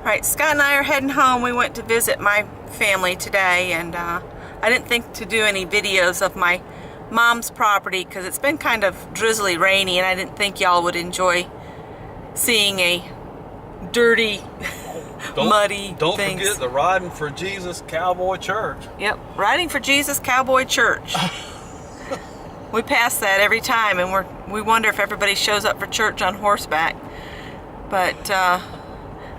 Alright, Scott and I are heading home. We went to visit my family today, and I didn't think to do any videos of my mom's property because it's been kind of drizzly rainy, and I didn't think y'all would enjoy seeing a dirty, muddy Don't forget the Riding for Jesus Cowboy Church. Yep, Riding for Jesus Cowboy Church. We pass that every time, and we wonder if everybody shows up for church on horseback. But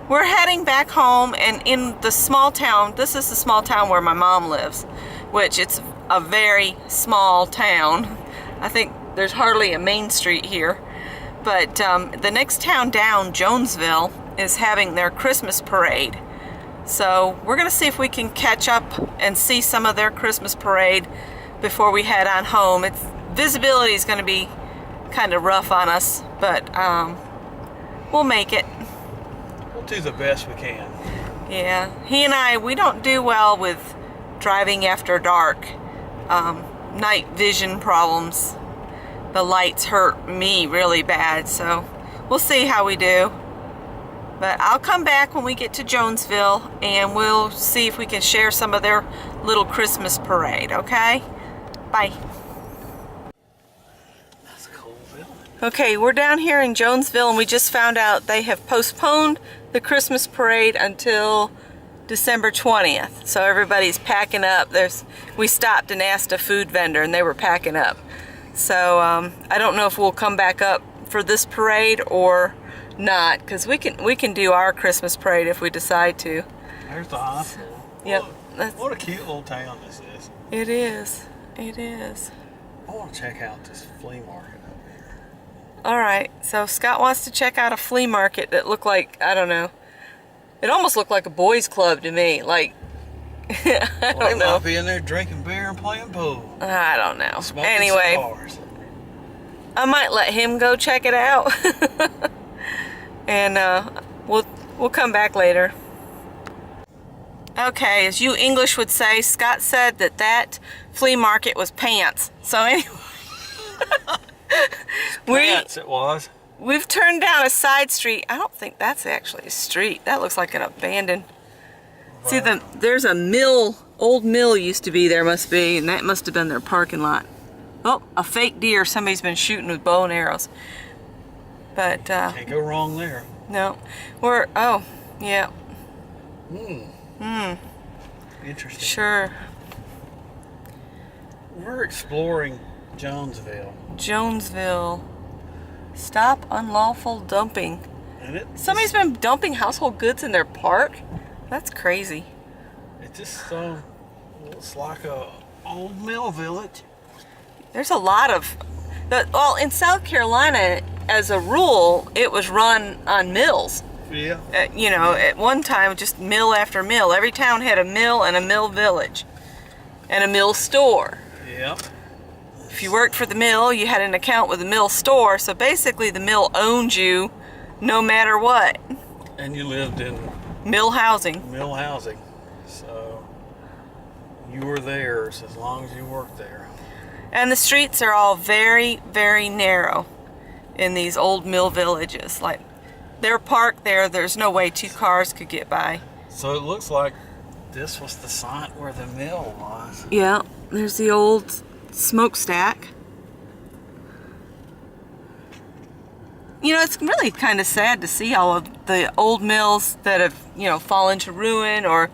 we're heading back home, and in the small town, this is the small town where my mom lives, which it's a very small town. I think there's hardly a main street here. But the next town down, Jonesville, is having their Christmas parade. So we're going to see if we can catch up and see some of their Christmas parade before we head on home. Visibility is going to be kind of rough on us, but we'll make it. We'll do the best we can. Yeah, he and I, we don't do well with driving after dark. Night vision problems. The lights hurt me really bad, so we'll see how we do. But I'll come back when we get to Jonesville, and we'll see if we can share some of their little Christmas parade, okay? Bye. That's a cool building. Okay, we're down here in Jonesville, and we just found out they have postponed the Christmas parade until December 20th. So everybody's packing up. We stopped and asked a food vendor, and they were packing up. So I don't know if we'll come back up for this parade or not, because we can do our Christmas parade if we decide to. There's the hospital. Yep. What a cute little town this is. It is. It is. I want to check out this flea market up here. Alright, so Scott wants to check out a flea market that looked like, I don't know, it almost looked like a boys club to me. Like, I don't know. Might be in there drinking beer and playing pool. I don't know. Smoking Anyway, cigars. I might let him go check it out. And we'll come back later. Okay, as you English would say, Scott said that flea market was pants. So anyway, Pants it was. We've turned down a side street. I don't think that's actually a street. That looks like an abandoned. Right. See, there's a mill, old mill used to be there, must be, and that must have been their parking lot. Oh, a fake deer. Somebody's been shooting with bow and arrows. But can't go wrong there. No, yeah. Interesting. Sure. We're exploring Jonesville. Jonesville. Stop unlawful dumping. Somebody's been dumping household goods in their park? That's crazy. It just looks like a old mill village. There's a lot of... Well, in South Carolina, as a rule, it was run on mills. Yeah. You know, at one time, just mill after mill. Every town had a mill and a mill village. And a mill store. Yep. If you worked for the mill, you had an account with the mill store. So basically, the mill owned you no matter what. And you lived in... Mill housing. Mill housing. So you were theirs as long as you worked there. And the streets are all very, very narrow in these old mill villages. Like, they're parked there. There's no way two cars could get by. So it looks like this was the site where the mill was. Yeah, there's the old smokestack. You know, it's really kind of sad to see all of the old mills that have, you know, fallen to ruin or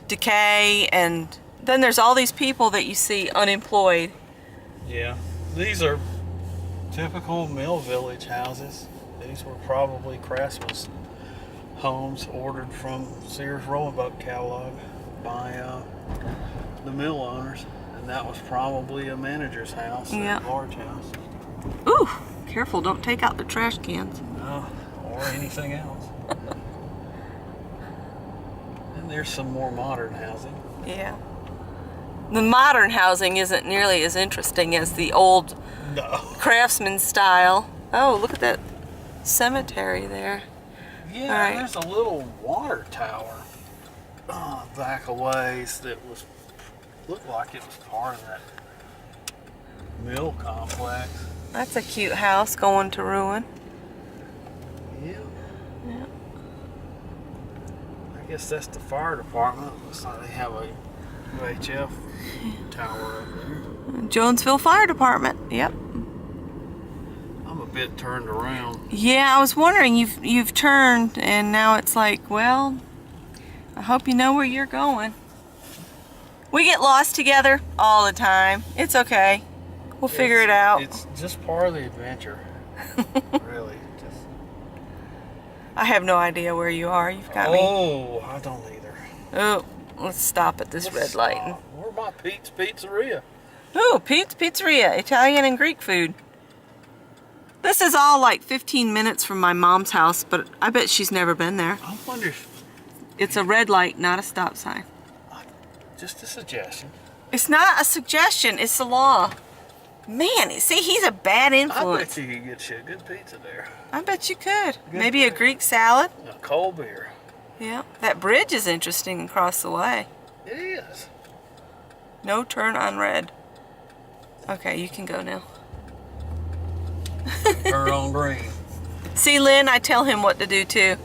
decay, and then there's all these people that you see unemployed. Yeah, these are typical mill village houses. These were probably craftsmen's homes ordered from Sears Roebuck catalog by the mill owners, and that was probably a manager's house, yeah. A large house. Ooh, careful, don't take out the trash cans. No, or anything else. And there's some more modern housing. Yeah. The modern housing isn't nearly as interesting as the old craftsman style. Oh, look at that cemetery there. Yeah, right. There's a little water tower back a ways that looked like it was part of that mill complex. That's a cute house going to ruin. Yeah. Yeah. guess that's the fire department. Looks like they have a UHF tower up there. Jonesville Fire Department. Yep. I'm a bit turned around. Yeah, I was wondering, you've turned and now it's like, well, I hope you know where you're going. We get lost together all the time. It's okay. We'll figure it out. It's just part of the adventure. Really. Just... I have no idea where you are. You've got me. Oh, I don't either. Oh, let's stop at this red light. Where's my Pete's Pizzeria? Oh, Pete's Pizzeria, Italian and Greek food. This is all like 15 minutes from my mom's house, but I bet she's never been there. I wonder if... It's a red light, not a stop sign. Just a suggestion. It's not a suggestion, it's the law. Man, see, he's a bad influence. I bet you could get you a good pizza there. I bet you could. Maybe a Greek salad. A cold beer. Yeah, that bridge is interesting across the way. It is. No turn on red. Okay, you can go now. Turn on green. See, Lynn, I tell him what to do too.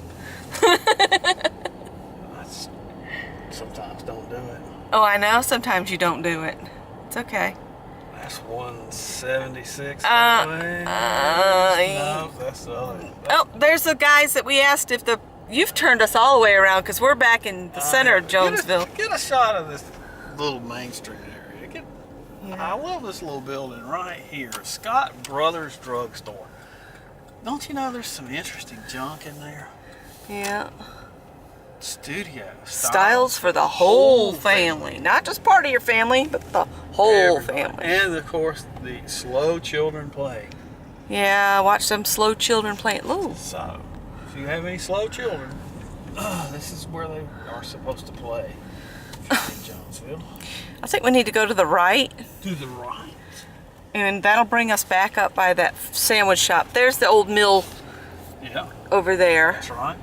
I sometimes don't do it. Oh, I know. Sometimes you don't do it. It's okay. That's 176. No, that's the other. Oh, there's the guys that we asked if the... You've turned us all the way around because we're back in the center of Jonesville. Get a shot of this little Main Street area. Yeah. I love this little building right here. Scott Brothers Drugstore. Don't you know there's some interesting junk in there? Yeah. Studio. Styles for the whole family. Not just part of your family, but the whole family. And of course, the slow children play. Yeah, watch them slow children play. Ooh. So, if you have any slow children, this is where they are supposed to play in Jonesville. I think we need to go to the right. To the right. And that'll bring us back up by that sandwich shop. There's the old mill. Yeah. Over there. That's right.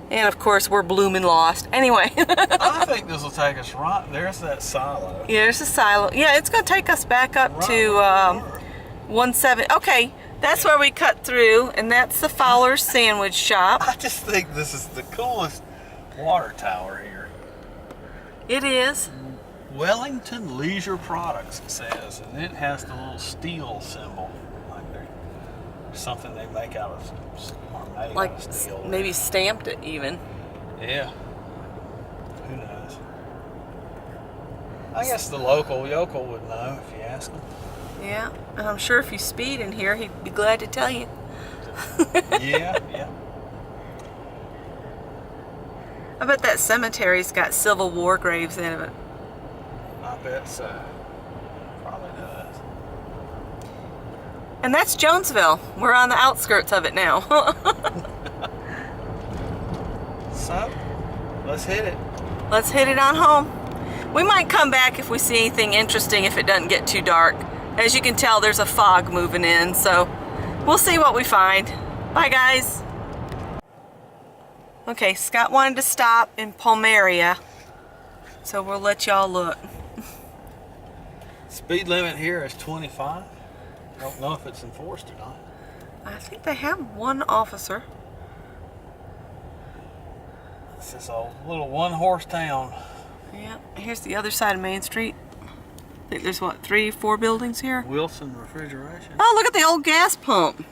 And of course, we're blooming lost. Anyway. I think this will take us right. There's that silo. Yeah, there's a silo. Yeah, it's going to take us back up right to 17. Okay, that's where we cut through, and that's the Fowler's Sandwich Shop. I just think this is the coolest water tower here. It is. Wellington Leisure Products, it says, and it has the little steel symbol. Like there's something they make out of, or made Like out of steel. maybe stamped it even. Yeah. Who knows? I guess the local yokel would know if you ask him. Yeah, and I'm sure if you speed in here, he'd be glad to tell you. Yeah, yeah. I bet that cemetery's got Civil War graves in it. I bet so. Probably does. And that's Jonesville. We're on the outskirts of it now. So, let's hit it. Let's hit it on home. We might come back if we see anything interesting if it doesn't get too dark. As you can tell, there's a fog moving in, so we'll see what we find. Bye, guys. Okay, Scott wanted to stop in Palmaria, so we'll let y'all look. Speed limit here is 25. I don't know if it's enforced or not. I think they have one officer. This is a little one-horse town. Yeah, here's the other side of Main Street. I think there's, what, 3, 4 buildings here? Wilson Refrigeration. Oh, look at the old gas pump.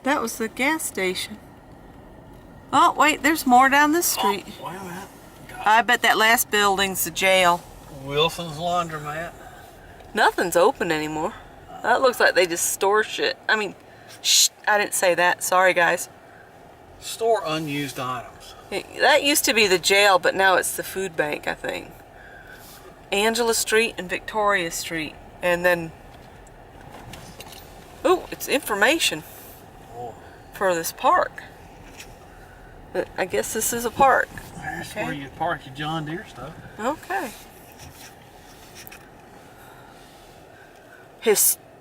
That was the gas station. Oh, wait, there's more down this street. Oh, wait a minute. I bet that last building's the jail. Wilson's Laundromat. Nothing's open anymore. That looks like they just store shit. I mean, shh, I didn't say that. Sorry, guys. Store unused items. That used to be the jail, but now it's the food bank, I think. Angela Street and Victoria Street. And then... Oh, it's information for this park. But I guess this is a park. That's where you park your John Deere stuff. Okay.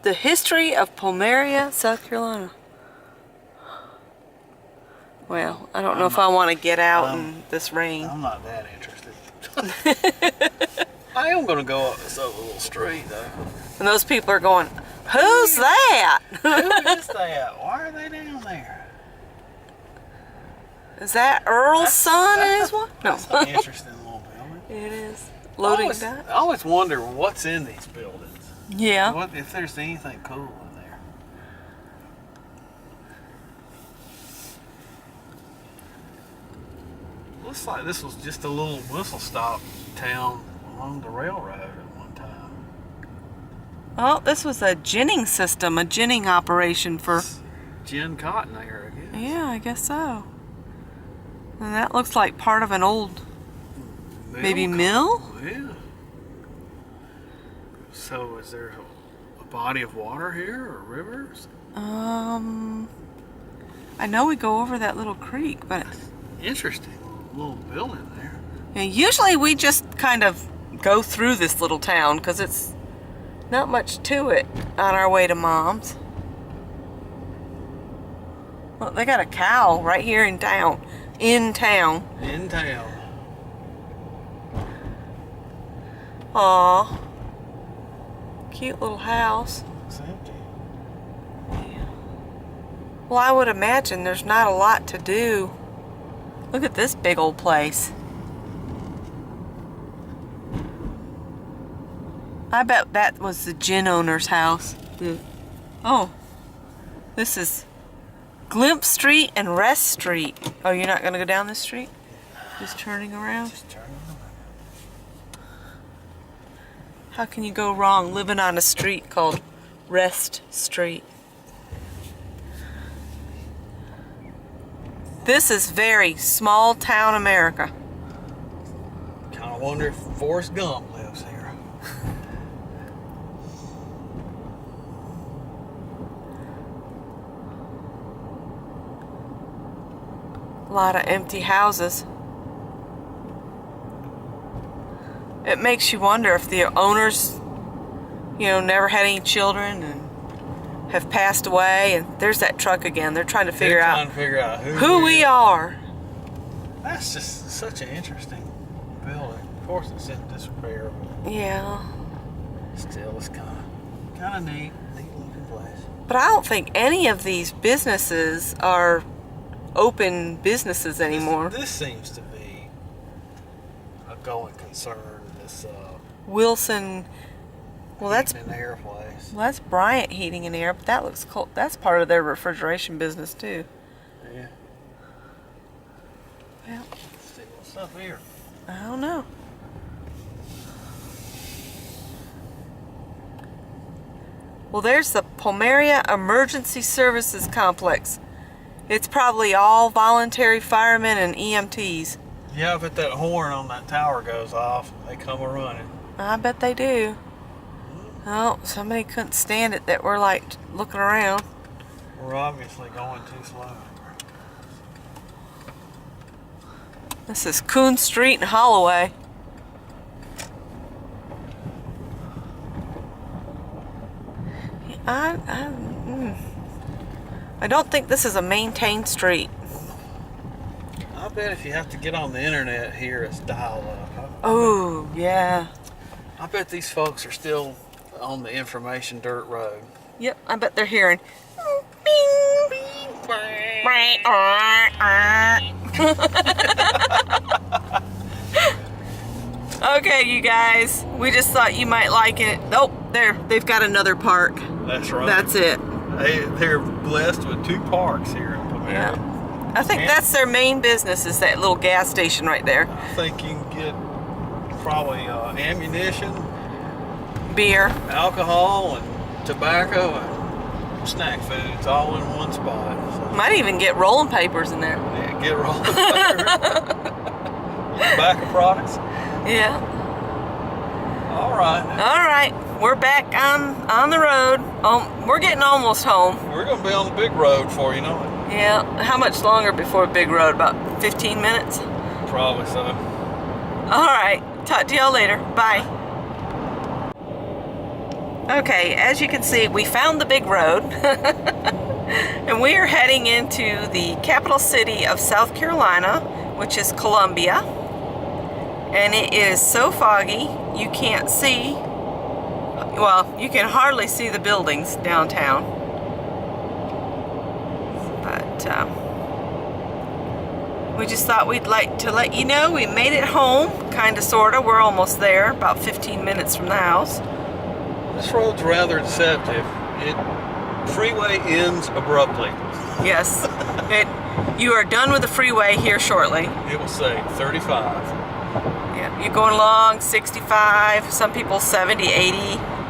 The history of Palmaria, South Carolina. Well, I don't know if I want to get out in this rain. I'm not that interested. I am going to go up this other little street, though. And those people are going, who's that? Who is that? Why are they down there? Is that Earl's son in his one? No. That's an interesting little building. It is. Loading dock. I always wonder what's in these buildings. Yeah. What if there's anything cool in there? Looks like this was just a little whistle stop town along the railroad at one time. Oh, this was a ginning system, a ginning operation for... Gin cotton there, I guess. Yeah, I guess so. And that looks like part of an old, maybe mill? Yeah. So is there a body of water here or rivers? I know we go over that little creek, but... Interesting little building there. Yeah, usually we just kind of go through this little town because it's not much to it on our way to Mom's. Well, they got a cow right here in town. In town. In town. Aw. Cute little house. It's empty. Yeah. Well, I would imagine there's not a lot to do. Look at this big old place. I bet that was the gin owner's house. Oh, this is Glimpse Street and Rest Street. Oh, you're not going to go down this street? Just turning around? Just turning around. How can you go wrong living on a street called Rest Street? This is very small town America. Kind of wonder if Forrest Gump lives here. A lot of empty houses. It makes you wonder if the owners, never had any children and have passed away. And there's that truck again. They're trying to figure out who we are. That's just such an interesting building. Of course, it's in disrepair. Yeah. Still, it's kind of neat looking place. But I don't think any of these businesses are open businesses anymore. This seems to be a going concern. This Wilson. Well, that's an air place. Well, that's Bryant Heating and Air, but that looks cool. That's part of their refrigeration business too. Yeah. Well, Let's see what's up here. I don't know. Well, there's the Pomeria Emergency Services Complex. It's probably all voluntary firemen and EMTs. Yeah, I bet that horn on that tower goes off. They come a running. I bet they do. Oh, somebody couldn't stand it that we're like looking around. We're obviously going too slow. This is Coon Street in Holloway. I don't think this is a maintained street. I bet if you have to get on the internet here, it's dial-up. Oh, yeah. I bet these folks are still on the information dirt road. Yep, I bet they're hearing. Okay, you guys, we just thought you might like it. Oh, there, they've got another park. That's right. That's it. They're blessed with 2 parks here in Pomeria. Yeah. I think that's their main business, is that little gas station right there. I think you can get probably ammunition, Beer. alcohol, and tobacco, and snack foods all in one spot. So, Might even get rolling papers in there. yeah, get rolling. Tobacco products. Yeah. All right. All right. We're back on the road. We're getting almost home. We're going to be on the big road for you know it. Yeah. How much longer before Big Road? About 15 minutes? Probably so. All right. Talk to y'all later. Bye. Okay, as you can see, we found the big road. And we are heading into the capital city of South Carolina, which is Columbia. And it is so foggy, you can't see, well, you can hardly see the buildings downtown. But we just thought we'd like to let you know we made it home, kind of, sort of. We're almost there, about 15 minutes from the house. This road's rather deceptive. Freeway ends abruptly. Yes, you are done with the freeway here shortly. It will say 35. Yeah, you're going along 65, some people 70, 80,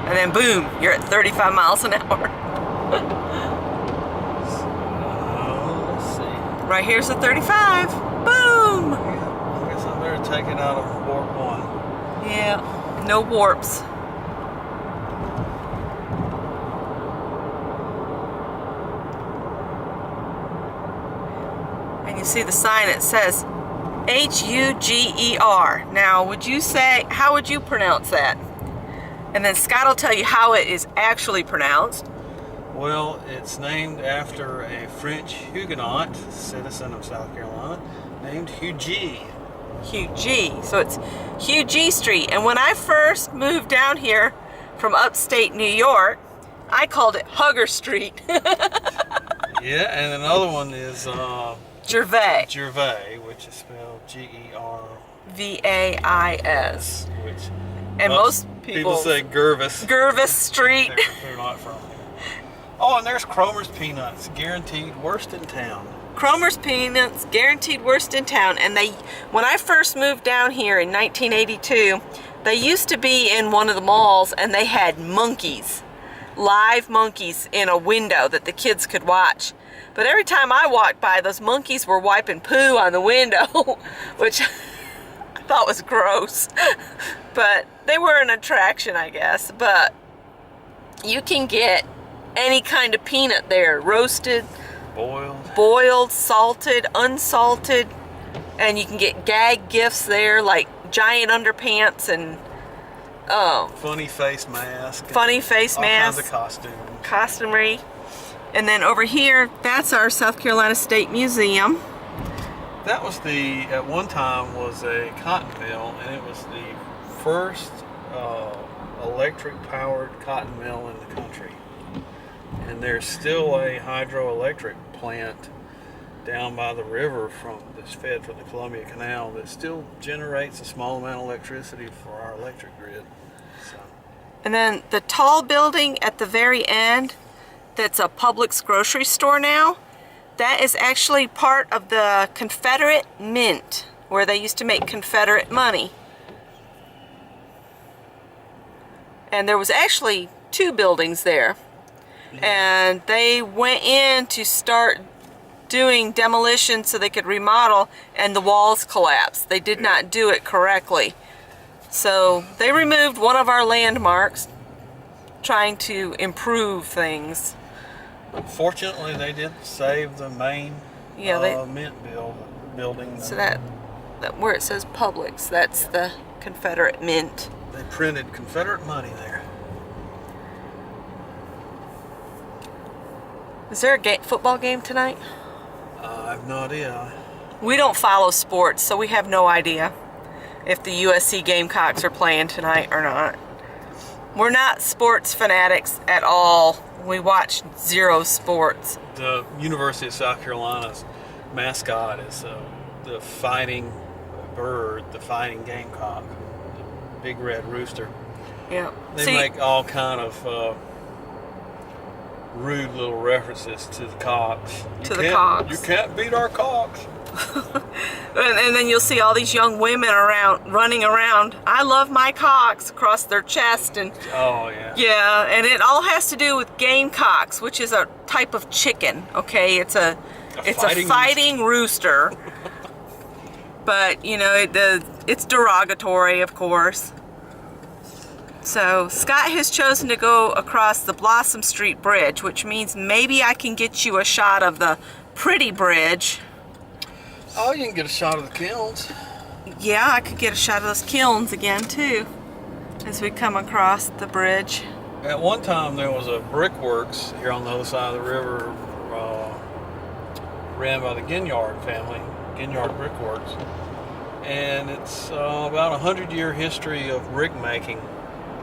and then boom, you're at 35 miles an hour. Let's see. Right here's the 35. Boom! I guess I better take it out of warp 1. Yeah, no warps. And you see the sign that says H-U-G-E-R. Now, how would you pronounce that? And then Scott will tell you how it is actually pronounced. Well, it's named after a French Huguenot citizen of South Carolina named Hughie. Hughie. So it's Hughie Street. And when I first moved down here from upstate New York, I called it Hugger Street. Yeah, and another one is Gervais. Gervais, which is spelled G-E-R-V-A-I-S. And most people say Gervis. Gervis Street. They're not from here. Oh, and there's Cromer's Peanuts, guaranteed worst in town. Cromer's Peanuts, guaranteed worst in town. And when I first moved down here in 1982, they used to be in one of the malls, and they had monkeys, live monkeys in a window that the kids could watch. But every time I walked by, those monkeys were wiping poo on the window, which I thought was gross. But they were an attraction, I guess. But you can get any kind of peanut there, roasted, boiled, salted, unsalted, and you can get gag gifts there, like giant underpants and funny face mask, all kinds of costumery. And then over here, that's our South Carolina State Museum. That was at one time was a cotton mill, and it was the first electric-powered cotton mill in the country. And there's still a hydroelectric plant down by the river that's fed from the Columbia Canal that still generates a small amount of electricity for our electric grid. So. And then the tall building at the very end, that's a Publix grocery store now, that is actually part of the Confederate Mint, where they used to make Confederate money. And there was actually 2 buildings there. And they went in to start doing demolition so they could remodel, and the walls collapsed. They did not do it correctly. So they removed one of our landmarks, trying to improve things. Fortunately, they did save the main mint building. So that where it says Publix, that's the Confederate Mint. They printed Confederate money there. Is there a football game tonight? I have no idea. We don't follow sports, so we have no idea if the USC Gamecocks are playing tonight or not. We're not sports fanatics at all. We watch zero sports. The University of South Carolina's mascot is the fighting bird, the fighting gamecock, the big red rooster. Yeah. They make all kind of rude little references to the cocks. You can't beat our cocks. And then you'll see all these young women running around. I love my cocks across their chest, and oh yeah. Yeah, and it all has to do with gamecocks, which is a type of chicken. Okay, it's a fighting rooster. But you know, it's derogatory, of course. So Scott has chosen to go across the Blossom Street Bridge, which means maybe I can get you a shot of the pretty bridge. Oh, you can get a shot of the kilns. Yeah, I could get a shot of those kilns again too, as we come across the bridge. At one time there was a brickworks here on the other side of the river, ran by the Ginyard family, Ginyard Brickworks. And it's about a 100-year history of brick making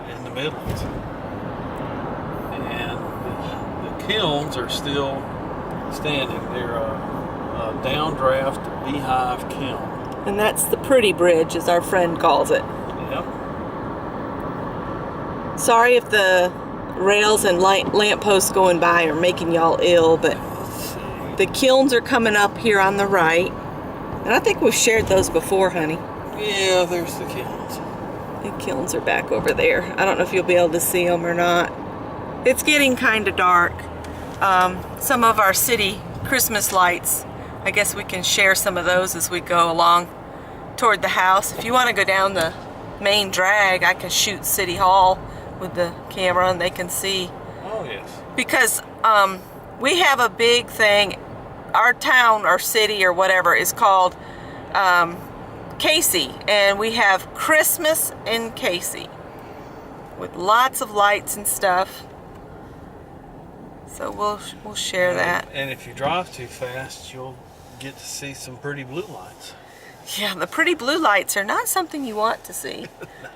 in the Midlands. And the kilns are still standing. They're downdraft beehive kiln. And that's the pretty bridge, as our friend calls it. Yep. Sorry if the rails and lampposts going by are making y'all ill, but the kilns are coming up here on the right. And I think we've shared those before, honey. Yeah, there's the kilns. The kilns are back over there. I don't know if you'll be able to see them or not. It's getting kind of dark. Some of our city Christmas lights, I guess we can share some of those as we go along toward the house. If you want to go down the main drag, I can shoot City Hall with the camera and they can see. Oh, yes. Because we have a big thing. Our town or city or whatever is called Casey, and we have Christmas in Casey with lots of lights and stuff. So we'll share that. And if you drive too fast, you'll get to see some pretty blue lights. Yeah, the pretty blue lights are not something you want to see. No.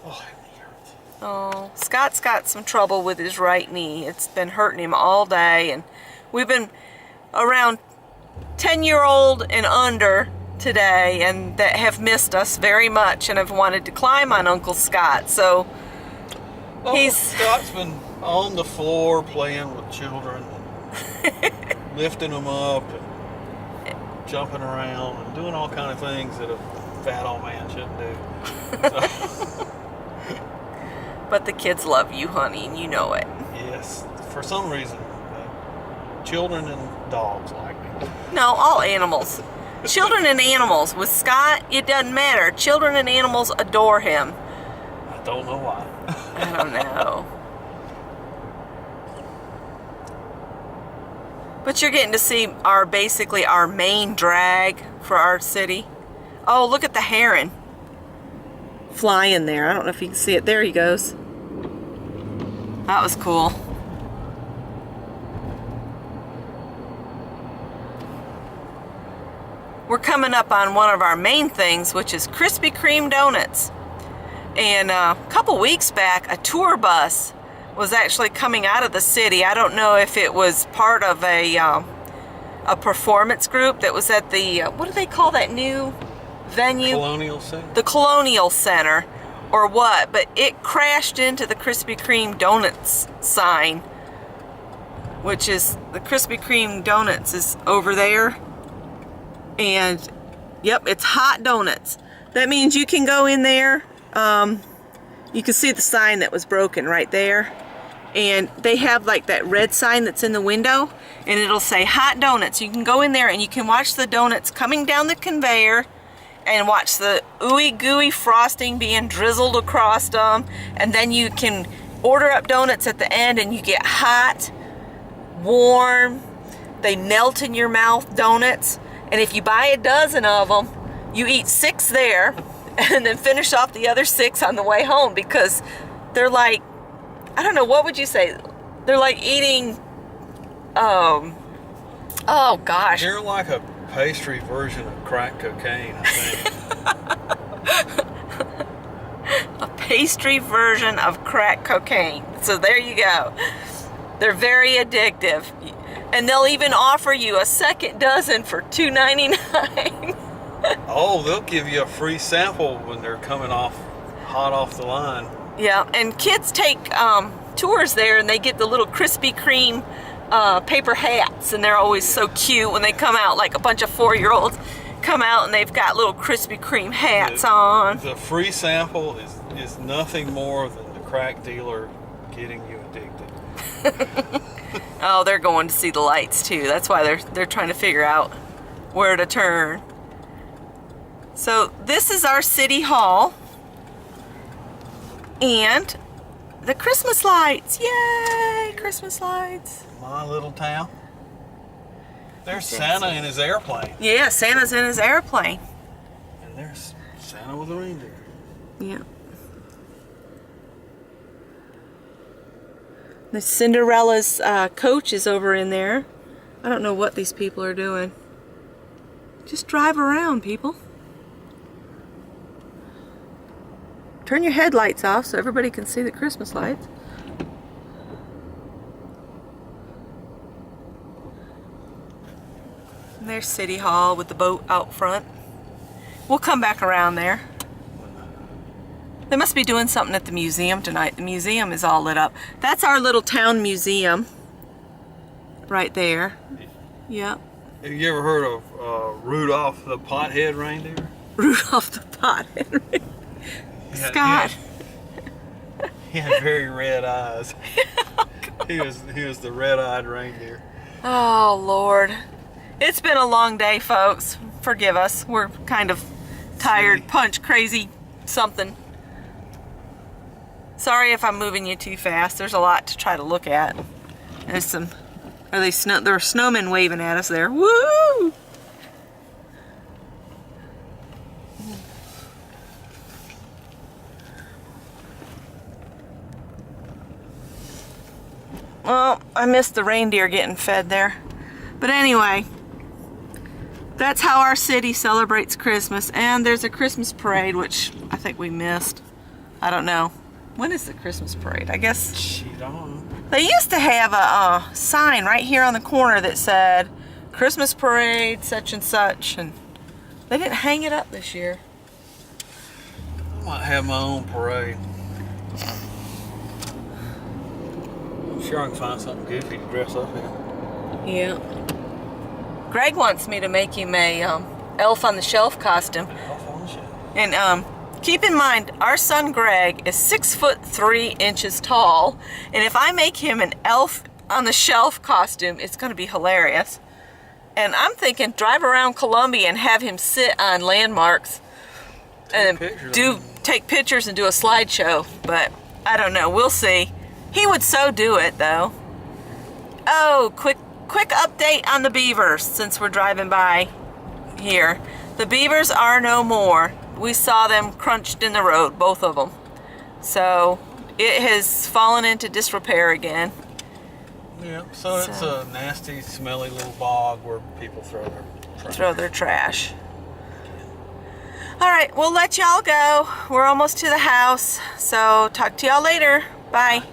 Oh, my knee hurts. Oh, Scott's got some trouble with his right knee. It's been hurting him all day, and we've been around 10-year-old and under today, and that have missed us very much and have wanted to climb on Uncle Scott. So Scott's been on the floor playing with children and lifting them up and jumping around and doing all kind of things that a fat old man shouldn't do. But the kids love you, honey, and you know it. Yes, for some reason, children and dogs like me. No, all animals. Children and animals. With Scott, it doesn't matter. Children and animals adore him. I don't know why. I don't know. But you're getting to see basically our main drag for our city. Oh, look at the heron flying there. I don't know if you can see it. There he goes. That was cool. We're coming up on one of our main things, which is Krispy Kreme donuts. And a couple weeks back, a tour bus was actually coming out of the city. I don't know if it was part of a performance group that was at the, what do they call that new venue? Colonial Center. The Colonial Center, or what, but it crashed into the Krispy Kreme donuts sign, which is, the Krispy Kreme donuts is over there. And yep, it's hot donuts. That means you can go in there. You can see the sign that was broken right there. And they have like that red sign that's in the window, and it'll say hot donuts. You can go in there and you can watch the donuts coming down the conveyor and watch the ooey gooey frosting being drizzled across them. And then you can order up donuts at the end and you get hot, warm, they melt in your mouth donuts. And if you buy a dozen of them, you eat 6 there and then finish off the other 6 on the way home, because they're like, I don't know, what would you say? They're like eating, oh gosh. They're like a pastry version of crack cocaine, I think. A pastry version of crack cocaine. So there you go. They're very addictive. And they'll even offer you a second dozen for $2.99. Oh, they'll give you a free sample when they're coming hot off the line. Yeah, and kids take tours there, and they get the little Krispy Kreme paper hats, and they're always so cute when they come out. Like a bunch of 4-year-olds come out, and they've got little Krispy Kreme hats on. The free sample is nothing more than the crack dealer getting you addicted. Oh, they're going to see the lights too. That's why they're trying to figure out where to turn. So this is our city hall, and the Christmas lights. Yay, Christmas lights. My little town. There's Santa in his airplane. Yeah, Santa's in his airplane. And there's Santa with a reindeer. Yeah. The Cinderella's coach is over in there. I don't know what these people are doing. Just drive around, people. Turn your headlights off so everybody can see the Christmas lights. There's City Hall with the boat out front. We'll come back around there. They must be doing something at the museum tonight. The museum is all lit up. That's our little town museum. Right there. Yep. Have you ever heard of Rudolph the Pothead Reindeer? Rudolph the Pothead Reindeer. Scott. He had very red eyes. He was the red-eyed reindeer. Oh, Lord. It's been a long day, folks. Forgive us. We're kind of tired, punch, crazy, something. Sorry if I'm moving you too fast. There's a lot to try to look at. There's some... There are snowmen waving at us there. Woo! Well, I missed the reindeer getting fed there. But anyway, that's how our city celebrates Christmas. And there's a Christmas parade, which I think we missed. I don't know. When is the Christmas parade? I guess... She don't. They used to have a sign right here on the corner that said Christmas parade, such and such. And they didn't hang it up this year. I might have my own parade. I'm sure I can find something goofy to dress up in. Yeah. Greg wants me to make him a Elf on the Shelf costume. Elf on the Shelf. And keep in mind, our son Greg is 6'3" tall, and if I make him an Elf on the Shelf costume, it's going to be hilarious. And I'm thinking drive around Columbia and have him sit on landmarks and take pictures and do a slideshow. But I don't know. We'll see. He would so do it, though. Oh, quick update on the beavers since we're driving by here. The beavers are no more. We saw them crunched in the road, both of them. So it has fallen into disrepair again. Yeah, so it's a nasty, smelly little bog where people throw their trash. All right, we'll let y'all go. We're almost to the house. So talk to y'all later. Bye.